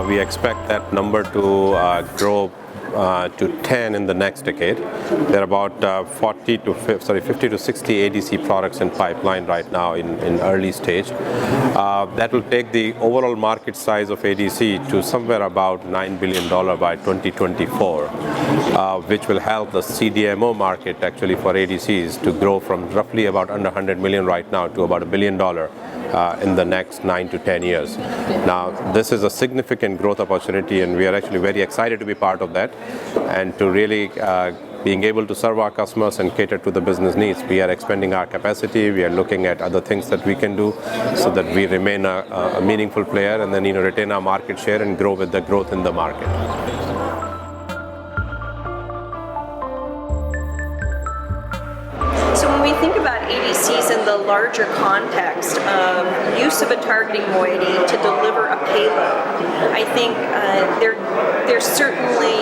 We expect that number to grow to 10 in the next decade. There are about 50 to 60 ADC products in pipeline right now in early stage. That will take the overall market size of ADC to somewhere about $9 billion by 2024, which will help the CDMO market actually for ADCs to grow from roughly about under 100 million right now to about $1 billion in the next 9 to 10 years. Now, this is a significant growth opportunity, and we are actually very excited to be part of that and to really being able to serve our customers and cater to the business needs. We are expanding our capacity. We are looking at other things that we can do so that we remain a meaningful player and then retain our market share and grow with the growth in the market. So when we think about ADCs in the larger context of use of a targeting moiety to deliver a payload, I think there's certainly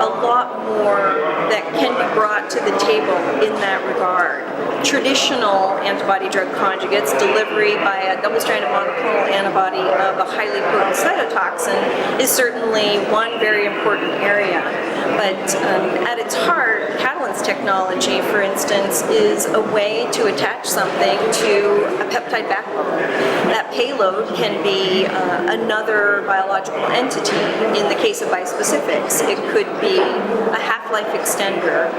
a lot more that can be brought to the table in that regard. Traditional antibody drug conjugates, delivery by a double-stranded monoclonal antibody of a highly potent cytotoxin, is certainly one very important area. But at its heart, Catalent's technology, for instance, is a way to attach something to a peptide backbone. That payload can be another biological entity. In the case of bispecifics, it could be a half-life extender,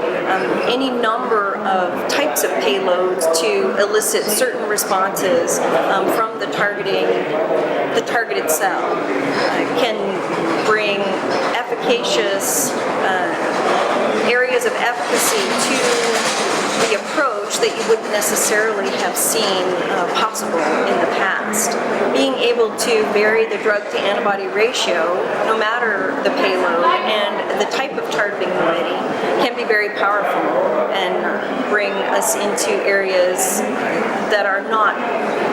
any number of types of payloads to elicit certain responses from the targeted cell can bring efficacious areas of efficacy to the approach that you wouldn't necessarily have seen possible in the past. Being able to vary the drug-to-antibody ratio, no matter the payload and the type of targeting moiety, can be very powerful and bring us into areas that are not,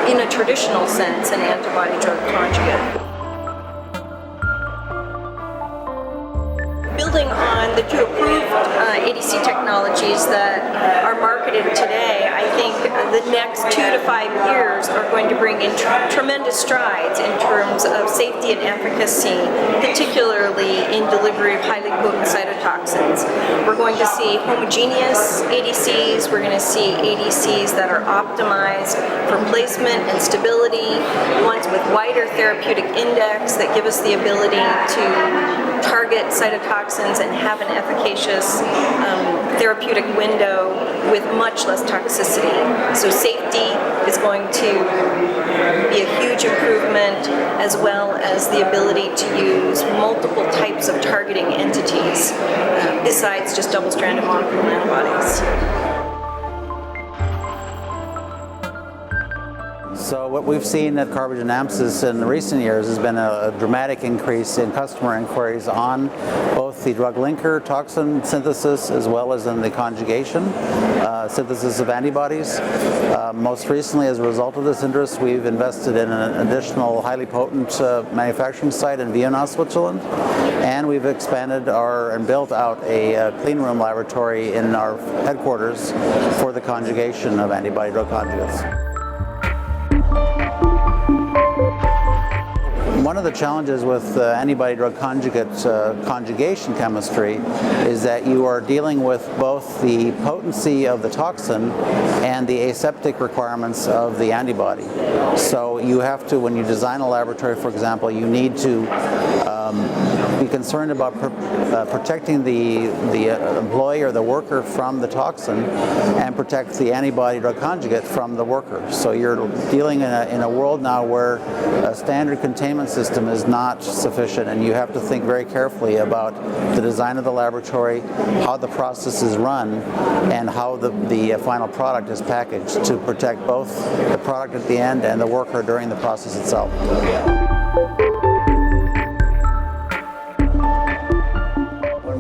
in a traditional sense, an antibody-drug conjugate. Building on the two approved ADC technologies that are marketed today, I think the next 2 to 5 years are going to bring in tremendous strides in terms of safety and efficacy, particularly in delivery of highly potent cytotoxins. We're going to see homogeneous ADCs, we're going to see ADCs that are optimized for placement and stability, ones with wider therapeutic index that give us the ability to target cytotoxins and have an efficacious therapeutic window with much less toxicity. So safety is going to be a huge improvement, as well as the ability to use multiple types of targeting entities besides just double-stranded monoclonal antibodies. So what we've seen at Carbogen AMSys in recent years has been a dramatic increase in customer inquiries on both the drug linker toxin synthesis as well as in the conjugation synthesis of antibodies. Most recently, as a result of this interest, we've invested in an additional highly potent manufacturing site in Vienna, Switzerland, and we've expanded and built out a clean room laboratory in our headquarters for the conjugation of antibody drug conjugates. One of the challenges with antibody-drug conjugate conjugation chemistry is that you are dealing with both the potency of the toxin and the aseptic requirements of the antibody. So you have to, when you design a laboratory, for example, you need to be concerned about protecting the employee or the worker from the toxin and protect the antibody-drug conjugate from the worker. So you're dealing in a world now where a standard containment system is not sufficient, and you have to think very carefully about the design of the laboratory, how the process is run, and how the final product is packaged to protect both the product at the end and the worker during the process itself.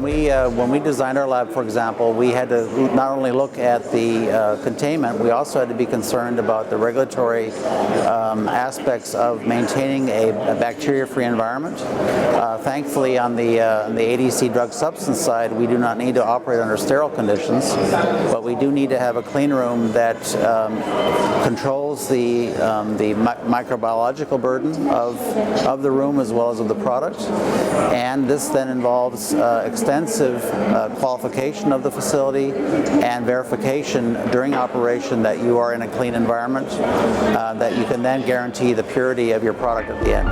when we designed our lab, for example, we had to not only look at the containment, we also had to be concerned about the regulatory aspects of maintaining a bacteria-free environment. Thankfully, on the ADC drug substance side, we do not need to operate under sterile conditions, but we do need to have a clean room that controls the microbiological burden of the room as well as of the product. And this then involves extensive qualification of the facility and verification during operation that you are in a clean environment, that you can then guarantee the purity of your product at the end.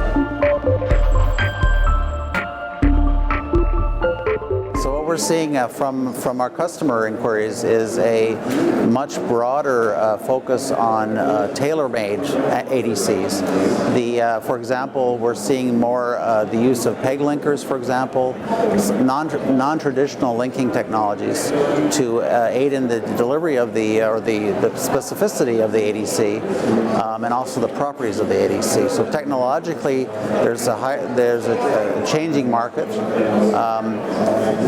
So what we're seeing from our customer inquiries is a much broader focus on tailor-made ADCs. For example, we're seeing more the use of PEG linkers, for example, non-traditional linking technologies to aid in the delivery of the specificity of the ADC and also the properties of the ADC. So technologically, there's a changing market.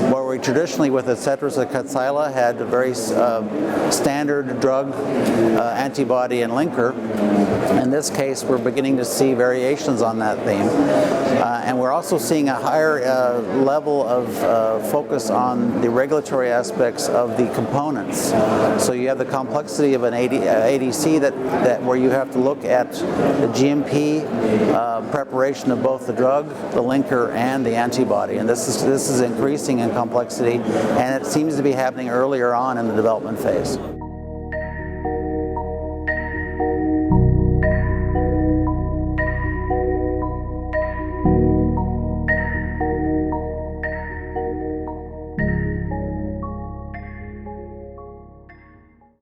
Where we traditionally with Adcetris and Kadcyla had a very standard drug, antibody, and linker. In this case, we're beginning to see variations on that theme. And we're also seeing a higher level of focus on the regulatory aspects of the components. So you have the complexity of an ADC that where you have to look at the GMP preparation of both the drug, the linker, and the antibody. And this is increasing in complexity, and it seems to be happening earlier on in the development phase.